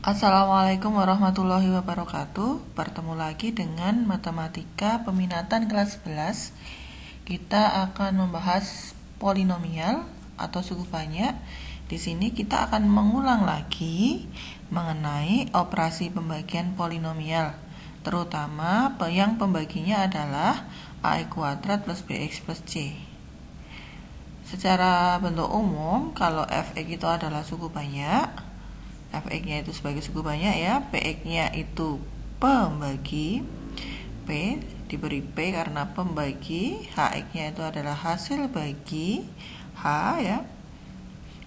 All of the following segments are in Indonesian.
Assalamualaikum warahmatullahi wabarakatuh. Bertemu lagi dengan matematika peminatan kelas 11. Kita akan membahas polinomial atau suku banyak. Di sini kita akan mengulang lagi mengenai operasi pembagian polinomial, terutama yang pembaginya adalah a kuadrat plus bx plus c. Secara bentuk umum, kalau fx itu adalah suku banyak, fx-nya itu sebagai suku banyak ya, px-nya itu pembagi, p diberi p karena pembagi, hx-nya itu adalah hasil bagi h ya,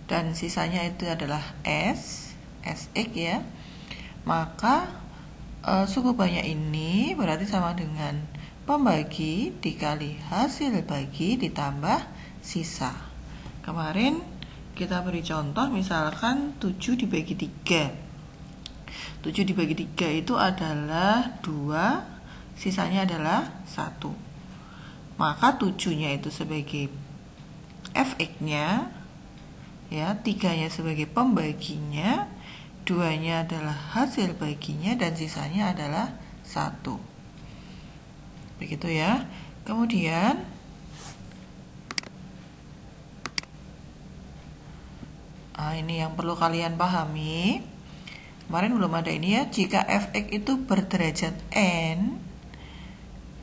dan sisanya itu adalah sx ya. Maka suku banyak ini berarti sama dengan pembagi dikali hasil bagi ditambah sisa. Kemarin kita beri contoh, misalkan 7 dibagi 3. 7 dibagi 3 itu adalah 2, sisanya adalah 1. Maka 7-nya itu sebagai fx-nya, ya, 3-nya sebagai pembaginya, 2-nya adalah hasil baginya, dan sisanya adalah 1. Begitu ya. Kemudian ini yang perlu kalian pahami. Kemarin belum ada ini ya. Jika fx itu berderajat n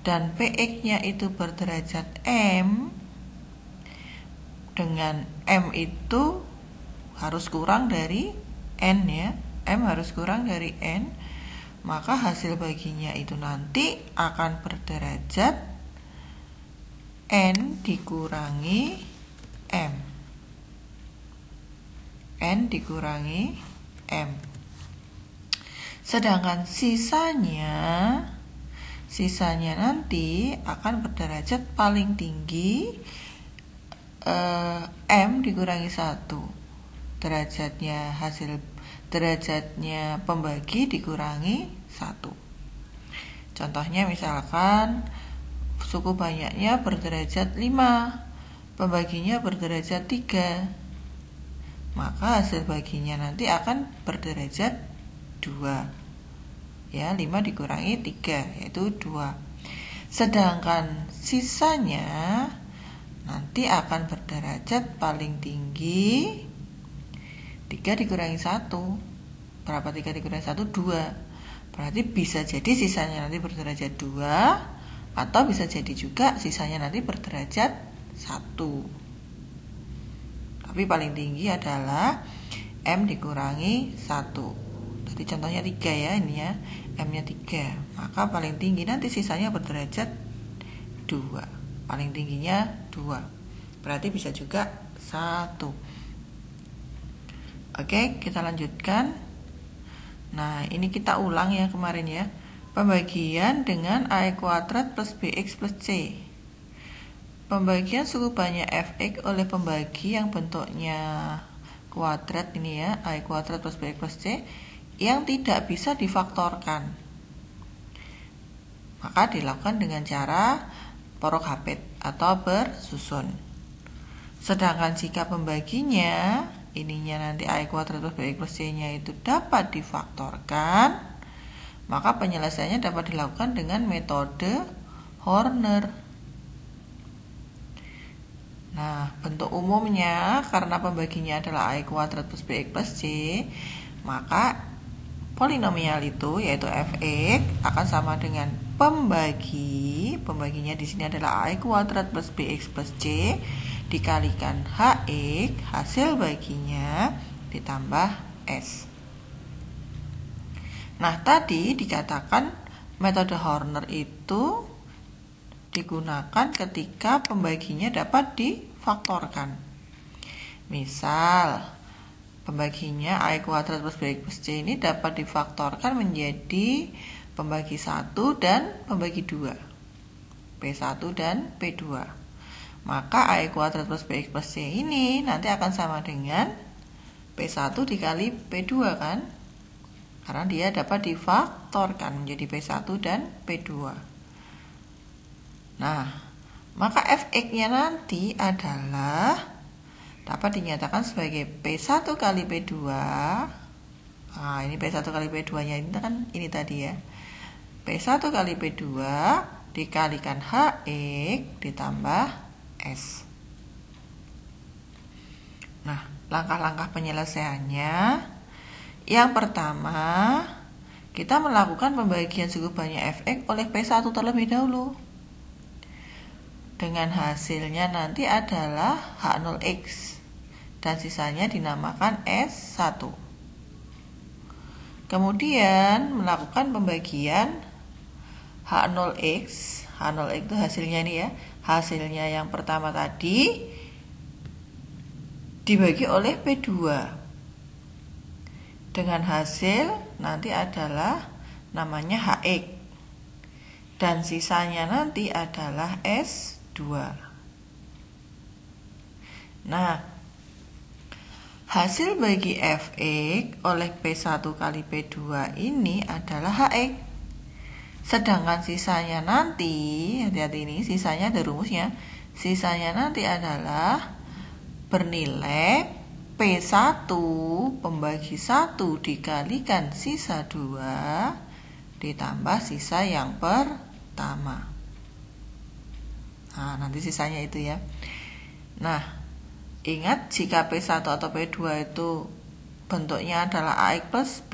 dan px-nya itu berderajat m, dengan m itu harus kurang dari n ya. M harus kurang dari n, maka hasil baginya itu nanti akan berderajat n dikurangi m. N dikurangi M. Sedangkan sisanya nanti akan berderajat paling tinggi M dikurangi 1. Derajatnya pembagi dikurangi 1. Contohnya misalkan suku banyaknya berderajat 5, pembaginya berderajat 3. Maka hasil baginya nanti akan berderajat 2. Ya, 5 dikurangi 3 yaitu 2. Sedangkan sisanya nanti akan berderajat paling tinggi 3 dikurangi 1. Berapa 3 dikurangi 1? 2. Berarti bisa jadi sisanya nanti berderajat 2, atau bisa jadi juga sisanya nanti berderajat 1. Tapi paling tinggi adalah M dikurangi 1. Tadi contohnya 3 ya, ini ya, M-nya 3. Maka paling tinggi nanti sisanya berderajat 2. Paling tingginya 2. Berarti bisa juga 1. Oke, kita lanjutkan. Nah, ini kita ulang ya kemarin ya. Pembagian dengan a kuadrat plus bx plus c. Pembagian suku banyak fx oleh pembagi yang bentuknya kuadrat ini ya, a kuadrat plus bx plus c, yang tidak bisa difaktorkan. Maka dilakukan dengan cara porok hapit atau bersusun. Sedangkan jika pembaginya, ininya nanti a kuadrat plus bx plus c nya itu dapat difaktorkan, maka penyelesaiannya dapat dilakukan dengan metode Horner. Nah, bentuk umumnya karena pembaginya adalah a kuadrat plus bx plus c, maka polinomial itu yaitu fx akan sama dengan pembaginya di sini adalah a kuadrat plus bx plus c dikalikan hx, hasil baginya ditambah s. Nah, tadi dikatakan metode Horner itu digunakan ketika pembaginya dapat difaktorkan. Misal, pembaginya a kuadrat plus bx plus c ini dapat difaktorkan menjadi pembagi 1 dan pembagi 2. P1 dan P2. Maka a kuadrat plus bx plus c ini nanti akan sama dengan P1 dikali P2 kan? Karena dia dapat difaktorkan menjadi P1 dan P2. Nah, maka fx-nya nanti adalah dapat dinyatakan sebagai P1 kali P2 Nah, ini P1 kali P2-nya ini kan ini tadi ya. P1 kali P2 dikalikan HX ditambah S. Nah, langkah-langkah penyelesaiannya. Yang pertama, kita melakukan pembagian suku banyak Fx oleh P1 terlebih dahulu. Dengan hasilnya nanti adalah H0x. Dan sisanya dinamakan S1. Kemudian melakukan pembagian H0x. H0x itu hasilnya nih ya. Hasilnya yang pertama tadi dibagi oleh P2. Dengan hasil nanti adalah namanya HX. Dan sisanya nanti adalah S2. Nah, hasil bagi Fx oleh P1 kali P2 ini adalah HX. Sedangkan sisanya nanti, hati-hati ini, sisanya ada rumusnya. Sisanya nanti adalah bernilai P1 pembagi 1 dikalikan sisa 2 ditambah sisa yang pertama. Nah, nanti sisanya itu ya. Nah, ingat jika P1 atau P2 itu bentuknya adalah AX plus B,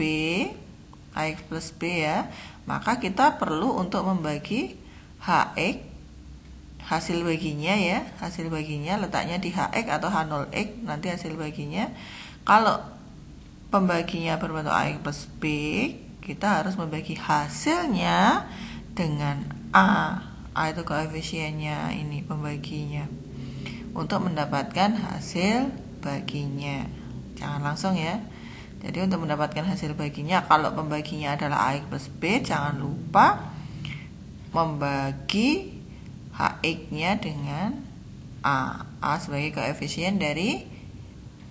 AX plus B ya, maka kita perlu untuk membagi HX, hasil baginya ya, hasil baginya letaknya di HX atau H0x, nanti hasil baginya. Kalau pembaginya berbentuk AX plus B, kita harus membagi hasilnya dengan A itu koefisiennya, ini pembaginya, untuk mendapatkan hasil baginya. Jangan langsung ya. Jadi untuk mendapatkan hasil baginya, kalau pembaginya adalah AX plus B, jangan lupa membagi HX-nya dengan A. A sebagai koefisien dari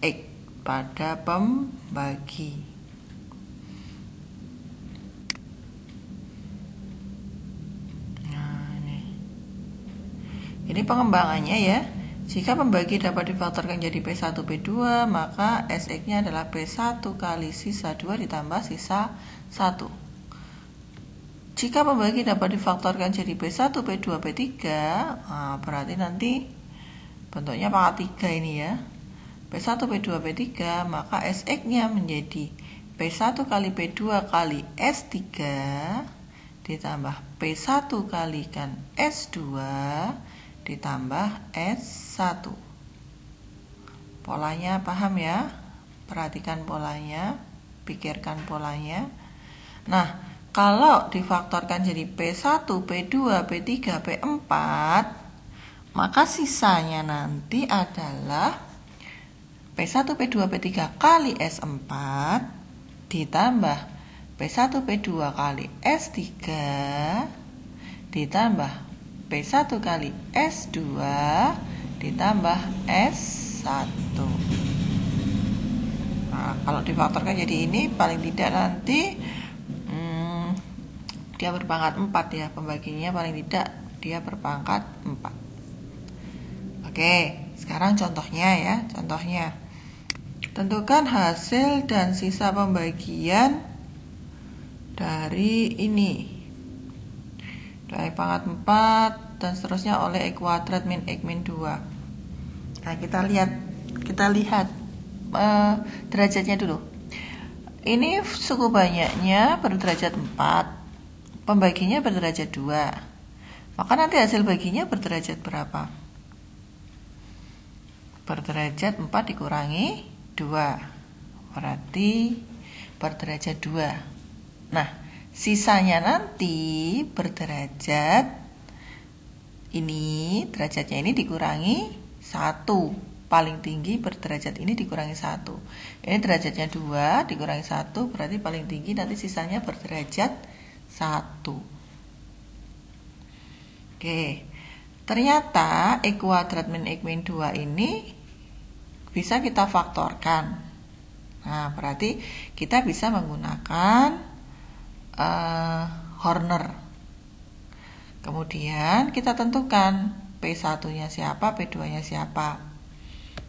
X pada pembagi. Nah, ini pengembangannya ya. Jika pembagi dapat difaktorkan jadi P1 P2, maka Sx-nya adalah P1 kali sisa 2 ditambah sisa 1. Jika pembagi dapat difaktorkan jadi P1 P2 P3, nah berarti nanti bentuknya pangkat 3 ini ya. P1 P2 P3, maka Sx-nya menjadi P1 kali P2 kali S3 ditambah P1 kalikan S2 ditambah S1. Polanya paham ya? Perhatikan polanya, pikirkan polanya. Nah, kalau difaktorkan jadi P1, P2, P3, P4, maka sisanya nanti adalah P1, P2, P3 kali S4 ditambah P1, P2 kali S3 ditambah P1 kali S2 ditambah S1. Nah, kalau difaktorkan jadi ini, paling tidak nanti dia berpangkat 4 ya, pembaginya paling tidak dia berpangkat 4. Oke, sekarang contohnya ya, contohnya. Tentukan hasil dan sisa pembagian dari ini, dari pangkat 4 dan seterusnya oleh E kuadrat min X min 2. Nah, kita lihat derajatnya dulu. Ini suku banyaknya berderajat 4, pembaginya berderajat 2. Maka nanti hasil baginya berderajat berapa? Berderajat 4 dikurangi 2, berarti berderajat 2. Nah, sisanya nanti berderajat ini, derajatnya ini dikurangi 1. Paling tinggi berderajat ini dikurangi 1. Ini derajatnya 2 dikurangi 1, berarti paling tinggi nanti sisanya berderajat 1. Oke, ternyata E kuadrat min X min 2 ini bisa kita faktorkan. Nah, berarti kita bisa menggunakan Horner. Kemudian kita tentukan P1-nya siapa, P2-nya siapa.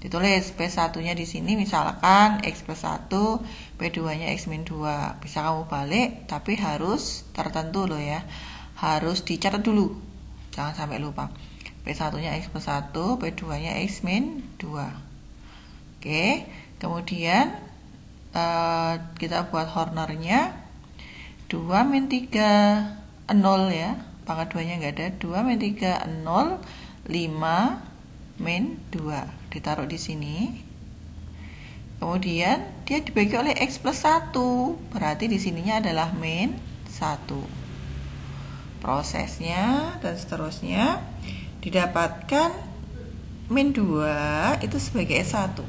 Ditulis P1-nya di sini misalkan X plus 1, P2-nya X min 2. Bisa kamu balik, tapi harus tertentu loh ya. Harus dicatat dulu. Jangan sampai lupa. P1-nya X plus 1, P2-nya X min 2. Oke, kemudian kita buat Hornernya 2 min 3, 0 ya. Pangkat 2-nya nggak ada. 2 min 3, 0, 5 min 2. Ditaruh di sini. Kemudian dia dibagi oleh X plus 1. Berarti di sininya adalah min 1. Prosesnya dan seterusnya didapatkan min 2 itu sebagai S1.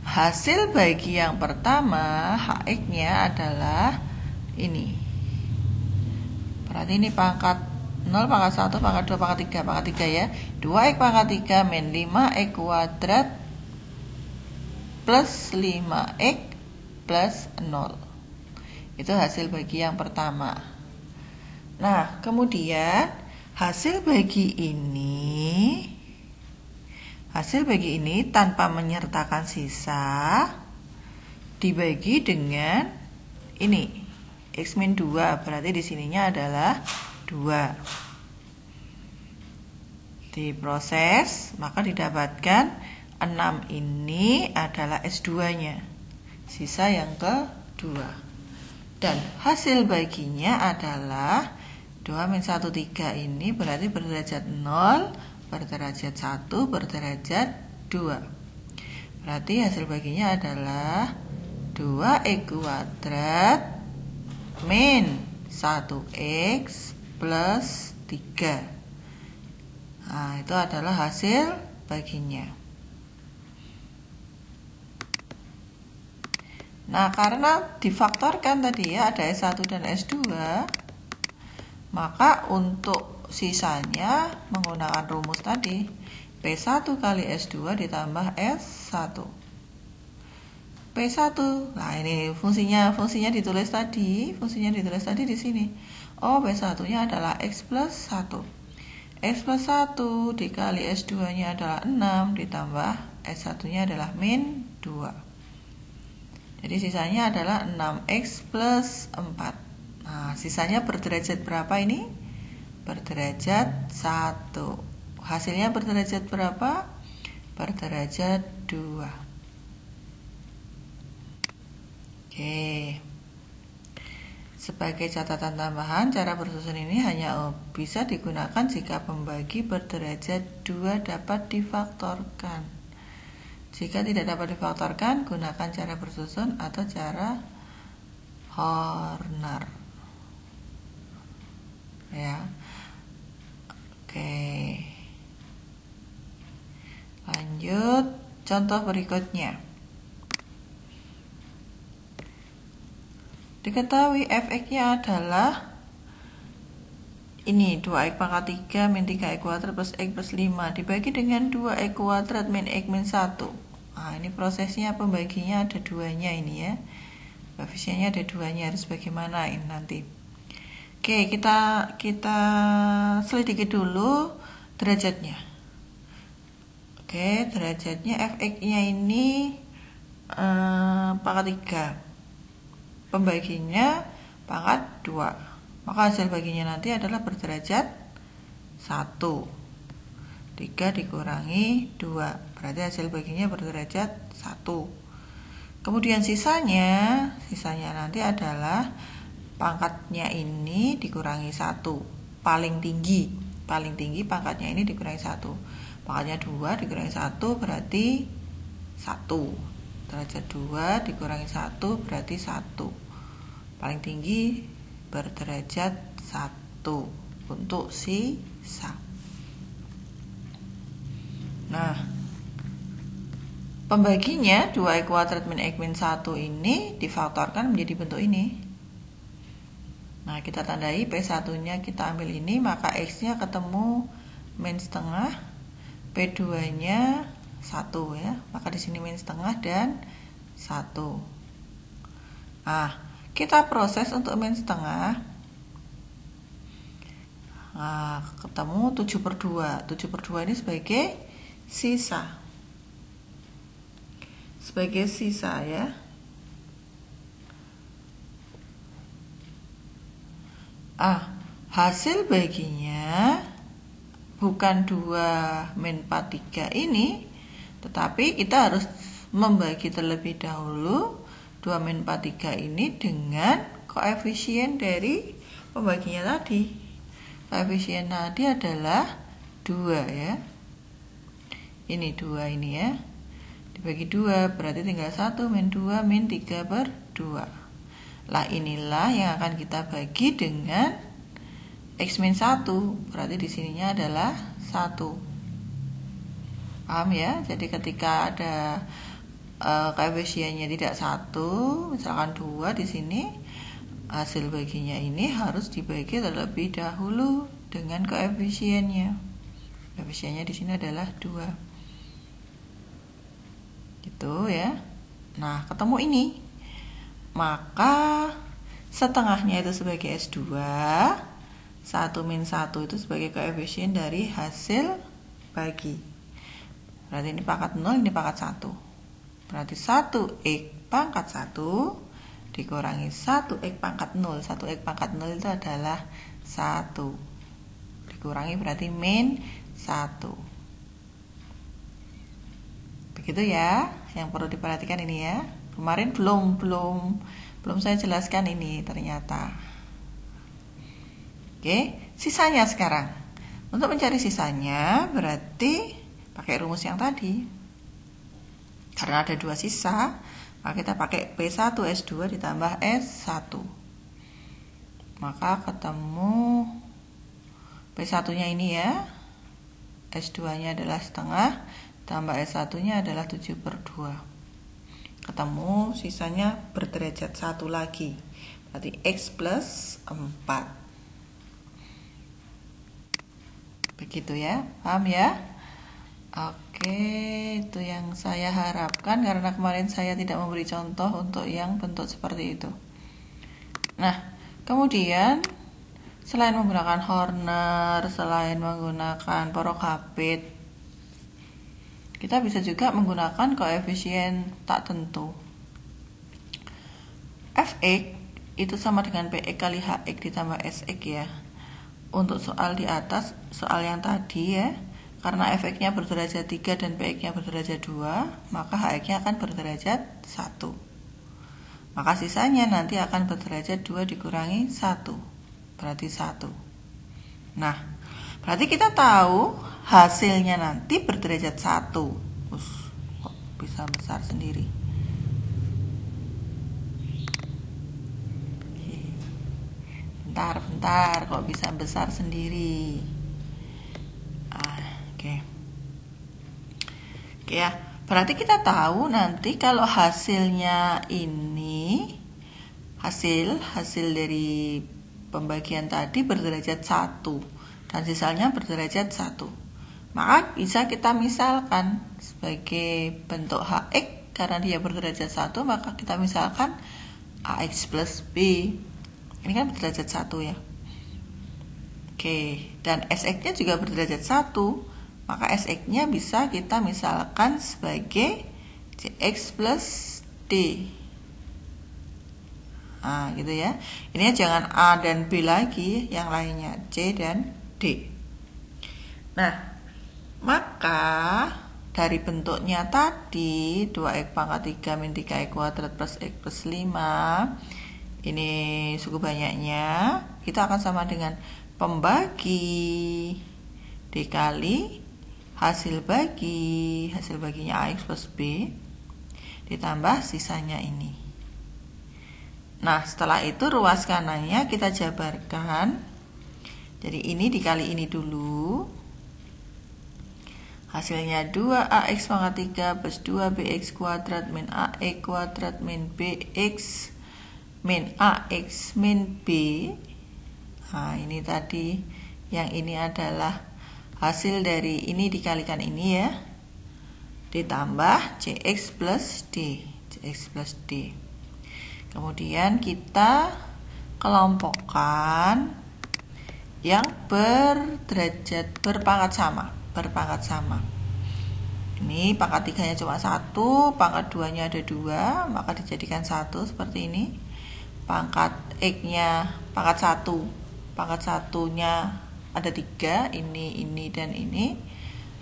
Hasil bagi yang pertama HX-nya adalah ini. Berarti ini pangkat 0, pangkat 1, pangkat 2, pangkat 3. Pangkat 3 ya. 2x pangkat 3 min 5x kuadrat plus 5x plus 0. Itu hasil bagi yang pertama. Nah, kemudian hasil bagi ini tanpa menyertakan sisa dibagi dengan ini. X min 2, berarti di sininya adalah 2. Diproses, maka didapatkan 6 ini adalah S2-nya. Sisa yang kedua. Dan hasil baginya adalah 2 min 1, 3 ini berarti berderajat 0, berderajat 1, berderajat 2. Berarti hasil baginya adalah 2x kuadrat min 1x plus 3. Nah, itu adalah hasil baginya. Nah, karena difaktorkan tadi ya, ada S1 dan S2, maka untuk sisanya menggunakan rumus tadi, P1 kali S2 ditambah S1. P1, nah ini fungsinya ditulis tadi, di sini. Oh, P1-nya adalah X plus 1. X plus 1 dikali S2-nya adalah 6, ditambah S1-nya adalah min 2. Jadi sisanya adalah 6X plus 4. Nah, sisanya berderajat berapa ini? Berderajat 1. Hasilnya berderajat berapa? Berderajat 2. Oke. Sebagai catatan tambahan, cara bersusun ini hanya bisa digunakan jika pembagi berderajat 2 dapat difaktorkan. Jika tidak dapat difaktorkan, gunakan cara bersusun atau cara Horner. Ya. Oke. Lanjut contoh berikutnya. Diketahui fx-nya adalah ini 2x pangkat 3 min 3x kuadrat plus x plus 5 dibagi dengan 2x kuadrat min x min 1. Nah, ini prosesnya pembaginya ada 2-nya ini ya. Koefisiennya ada 2-nya, harus bagaimana ini nanti. Oke, kita selidiki dulu derajatnya. Oke, derajatnya fx-nya ini pangkat 3. Pembaginya pangkat 2. Maka hasil baginya nanti adalah berderajat 1. 3 dikurangi 2. Berarti hasil baginya berderajat 1. Kemudian sisanya nanti adalah pangkatnya ini dikurangi 1. Paling tinggi pangkatnya ini dikurangi 1. Pangkatnya 2 dikurangi 1 berarti 1. Derajat 2 dikurangi 1 berarti 1. Paling tinggi berderajat 1 untuk sisa. Nah, pembaginya 2x kuadrat min x min 1 ini difaktorkan menjadi bentuk ini. Nah, kita tandai P1-nya kita ambil ini, maka X-nya ketemu min setengah, P2-nya 1 ya. Maka di sini min setengah dan 1. Nah, kita proses untuk min setengah. Nah, ketemu 7/2. 7/2 ini sebagai sisa. Sebagai sisa ya. Hasil baginya bukan 2-4/3 ini, tetapi kita harus membagi terlebih dahulu 2-4/3 ini dengan koefisien dari pembaginya tadi. Koefisien tadi adalah 2 ya. Ini 2 ini ya. Dibagi 2 berarti tinggal 1 min 2 min 3/2. Lah inilah yang akan kita bagi dengan X min 1. Berarti di sininya adalah 1. Paham ya? Jadi ketika ada koefisiennya tidak 1, misalkan 2 di sini, hasil baginya ini harus dibagi terlebih dahulu dengan koefisiennya. Koefisiennya di sini adalah 2. Gitu ya. Nah, ketemu ini. Maka setengahnya itu sebagai S2, 1 min 1 itu sebagai koefisien dari hasil bagi. Berarti ini pangkat 0, ini pangkat 1. Berarti 1x pangkat 1 dikurangi 1x pangkat 0. 1x pangkat 0 itu adalah 1. Dikurangi berarti min 1. Begitu ya, yang perlu diperhatikan ini ya. Kemarin belum saya jelaskan ini ternyata. Oke, sisanya sekarang. Untuk mencari sisanya berarti pakai rumus yang tadi. Karena ada 2 sisa, maka kita pakai P1S2 ditambah S1. Maka ketemu P1-nya ini ya. S2-nya adalah setengah, tambah S1-nya adalah 7/2. Ketemu sisanya berderajat 1 lagi. Berarti X plus 4. Begitu ya, paham ya? Oke, itu yang saya harapkan karena kemarin saya tidak memberi contoh untuk yang bentuk seperti itu. Nah, kemudian selain menggunakan Horner, selain menggunakan Porokhabit, kita bisa juga menggunakan koefisien tak tentu. Fx itu sama dengan Px kali Hx ditambah Sx ya. Untuk soal di atas, soal yang tadi ya, karena Fx-nya berderajat 3 dan Px-nya berderajat 2, maka Hx-nya akan berderajat 1. Maka sisanya nanti akan berderajat 2 dikurangi 1. Berarti 1. Nah, berarti kita tahu hasilnya nanti berderajat 1. Kok bisa besar sendiri? Bentar, kok bisa besar sendiri? Oke ya, berarti kita tahu nanti kalau hasilnya ini, hasil dari pembagian tadi berderajat 1 dan sisanya berderajat 1. Maka bisa kita misalkan sebagai bentuk Hx, karena dia berderajat 1, maka kita misalkan Ax plus B. Ini kan berderajat 1 ya. Oke, dan Sx-nya juga berderajat 1, maka Sx-nya bisa kita misalkan sebagai Cx plus D. Nah, gitu ya. Ini jangan A dan B lagi, yang lainnya C dan D. Nah, maka dari bentuknya tadi 2x pangkat 3 min 3x kuadrat plus x plus 5, ini suku banyaknya, kita akan sama dengan pembagi dikali hasil baginya Ax plus B ditambah sisanya ini. Nah, setelah itu ruas kanannya kita jabarkan. Jadi ini dikali ini dulu. Hasilnya 2ax pangkat 3 plus 2bx kuadrat min ax kuadrat min bx min ax min b. Nah, ini tadi yang ini adalah hasil dari ini dikalikan ini ya, ditambah cx plus d. Kemudian kita kelompokkan yang berpangkat sama. Ini pangkat 3-nya cuma 1, pangkat 2-nya ada 2, maka dijadikan 1 seperti ini. Pangkat X-nya pangkat 1-nya ada 3, ini dan ini,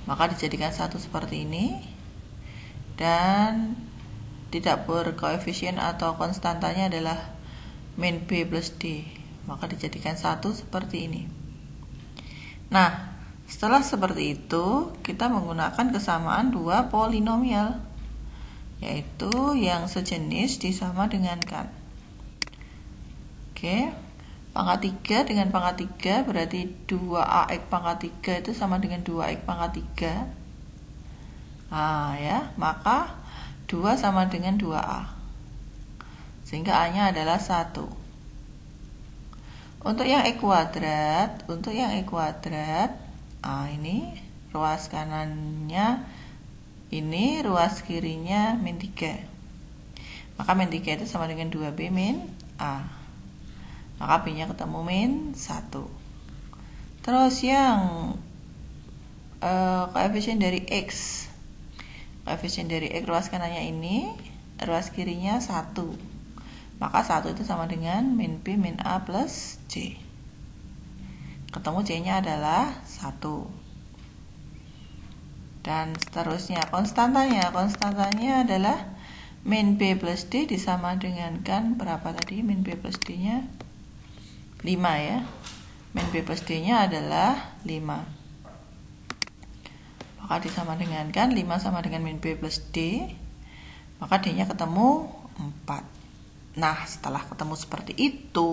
maka dijadikan 1 seperti ini. Dan tidak berkoefisien atau konstantanya adalah min B plus D, maka dijadikan 1 seperti ini. Nah, setelah seperti itu, kita menggunakan kesamaan dua polinomial, yaitu yang sejenis disama dengankan. Oke, pangkat 3 dengan pangkat 3 berarti 2ax pangkat 3 itu sama dengan 2x pangkat 3. Nah ya, maka 2 sama dengan 2a, sehingga a-nya adalah 1. Untuk yang x kuadrat, ini ruas kanannya ini, ruas kirinya min 3. Maka min 3 itu sama dengan 2b min a. Maka b-nya ketemu min 1. Terus yang koefisien dari x. Koefisien dari x ruas kanannya ini, ruas kirinya 1. Maka 1 itu sama dengan min b min a plus c. Ketemu C-nya adalah 1. Dan seterusnya konstantanya adalah min B plus D disama dengankan berapa tadi? Min B plus D-nya 5 ya. Min B plus D-nya adalah 5. Maka disama dengankan 5 sama dengan min B plus D. Maka D-nya ketemu 4. Nah, setelah ketemu seperti itu,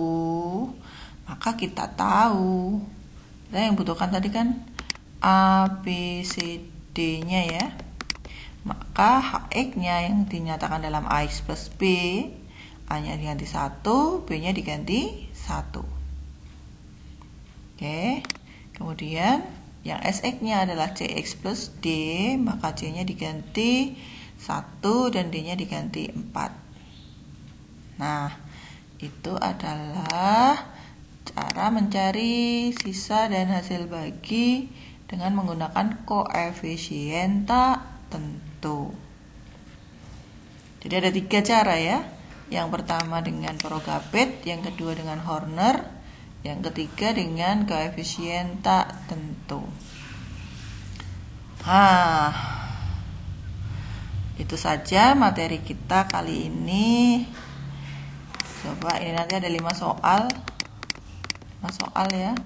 maka kita tahu kita yang butuhkan tadi kan A, B, C, D-nya ya. Maka HX-nya yang dinyatakan dalam AX plus B, A-nya diganti 1, B-nya diganti 1. Oke, kemudian yang SX-nya adalah CX plus D, maka C-nya diganti 1 dan D-nya diganti 4. Nah, itu adalah cara mencari sisa dan hasil bagi dengan menggunakan koefisien tak tentu. Jadi ada 3 cara ya. Yang pertama dengan Prokapit, yang kedua dengan Horner, yang ketiga dengan koefisien tak tentu. Itu saja materi kita kali ini. Coba ini nanti ada 5 soal. 5 soal ya.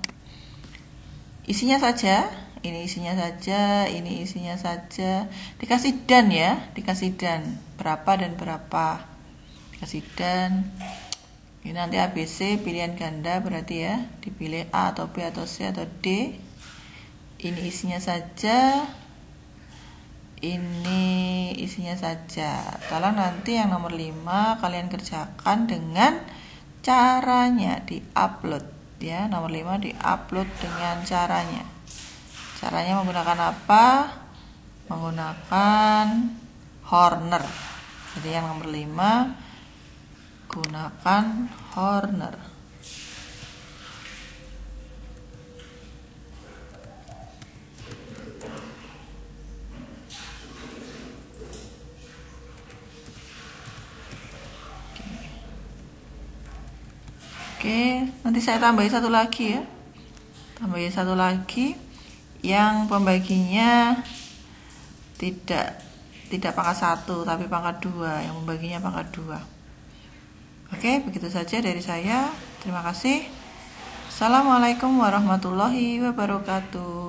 Isinya saja, ini isinya saja, ini isinya saja. Dikasih dan ya, dikasih dan berapa dan berapa. Dikasih dan. Ini nanti ABC pilihan ganda berarti ya, dipilih A atau B atau C atau D. Ini isinya saja. Ini isinya saja. Tolong nanti yang nomor 5 kalian kerjakan dengan caranya di-upload ya. Nomor 5 di-upload dengan caranya. Caranya menggunakan apa? Menggunakan Horner. Jadi yang nomor 5 gunakan Horner. Oke, nanti saya tambahin satu lagi ya. Tambahin satu lagi yang pembaginya tidak pangkat 1 tapi pangkat 2, yang membaginya pangkat 2. Oke, begitu saja dari saya. Terima kasih. Assalamualaikum warahmatullahi wabarakatuh.